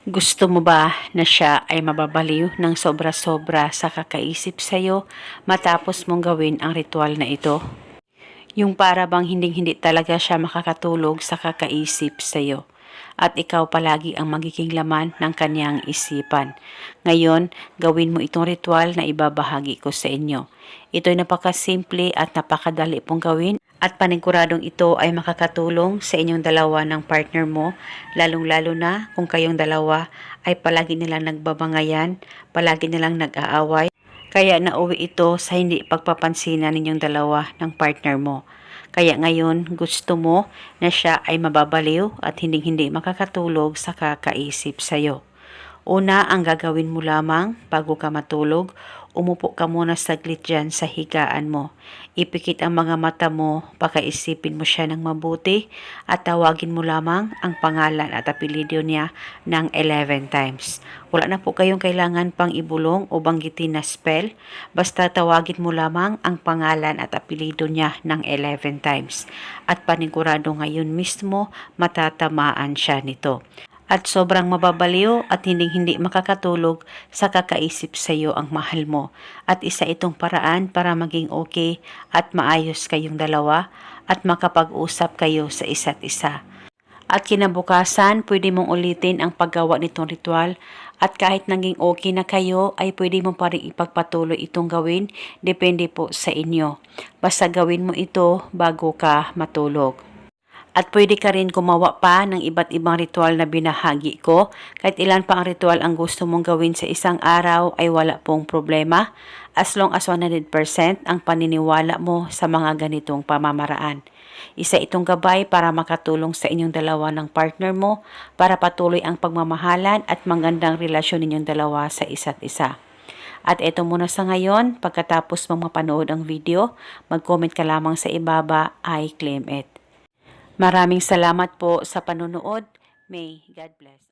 Gusto mo ba na siya ay mababaliw ng sobra-sobra sa kakaisip sa'yo matapos mong gawin ang ritual na ito? Yung para bang hinding-hindi talaga siya makakatulog sa kakaisip sa'yo at ikaw palagi ang magiging laman ng kanyang isipan. Ngayon, gawin mo itong ritual na ibabahagi ko sa inyo. Ito'y napakasimple at napakadali pong gawin at paniguradong ito ay makakatulong sa inyong dalawa ng partner mo, lalong-lalo na kung kayong dalawa ay palagi nilang nagbabangayan, palagi nilang nag-aaway, kaya nauwi ito sa hindi pagpapansinan ninyong dalawa ng partner mo. Kaya ngayon gusto mo na siya ay mababaliw at hindi makakatulog sa kakaisip sa'yo. Una, ang gagawin mo lamang bago ka matulog, umupo ka muna saglit dyan sa higaan mo. Ipikit ang mga mata mo, pakaisipin mo siya ng mabuti at tawagin mo lamang ang pangalan at apelyido niya ng 11 times. Wala na po kayong kailangan pang ibulong o banggitin na spell, basta tawagin mo lamang ang pangalan at apelyido niya ng 11 times. At panigurado ngayon mismo matatamaan siya nito. At sobrang mababaliw at hindi makakatulog sa kakaisip sa iyo ang mahal mo. At isa itong paraan para maging okay at maayos kayong dalawa at makapag-usap kayo sa isa't isa. At kinabukasan, pwede mong ulitin ang paggawa nitong ritual at kahit naging okay na kayo, ay pwede mo pa rin ipagpatuloy itong gawin, depende po sa inyo. Basta gawin mo ito bago ka matulog. At pwede ka rin gumawa pa ng iba't ibang ritual na binahagi ko. Kahit ilan pa ang ritual ang gusto mong gawin sa isang araw ay wala pong problema. As long as 100% ang paniniwala mo sa mga ganitong pamamaraan. Isa itong gabay para makatulong sa inyong dalawa ng partner mo para patuloy ang pagmamahalan at magandang relasyon ninyong dalawa sa isa't isa. At eto muna sa ngayon, pagkatapos mong mapanood ang video, mag-comment ka lamang sa ibaba, I claim it. Maraming salamat po sa panonood. May God bless.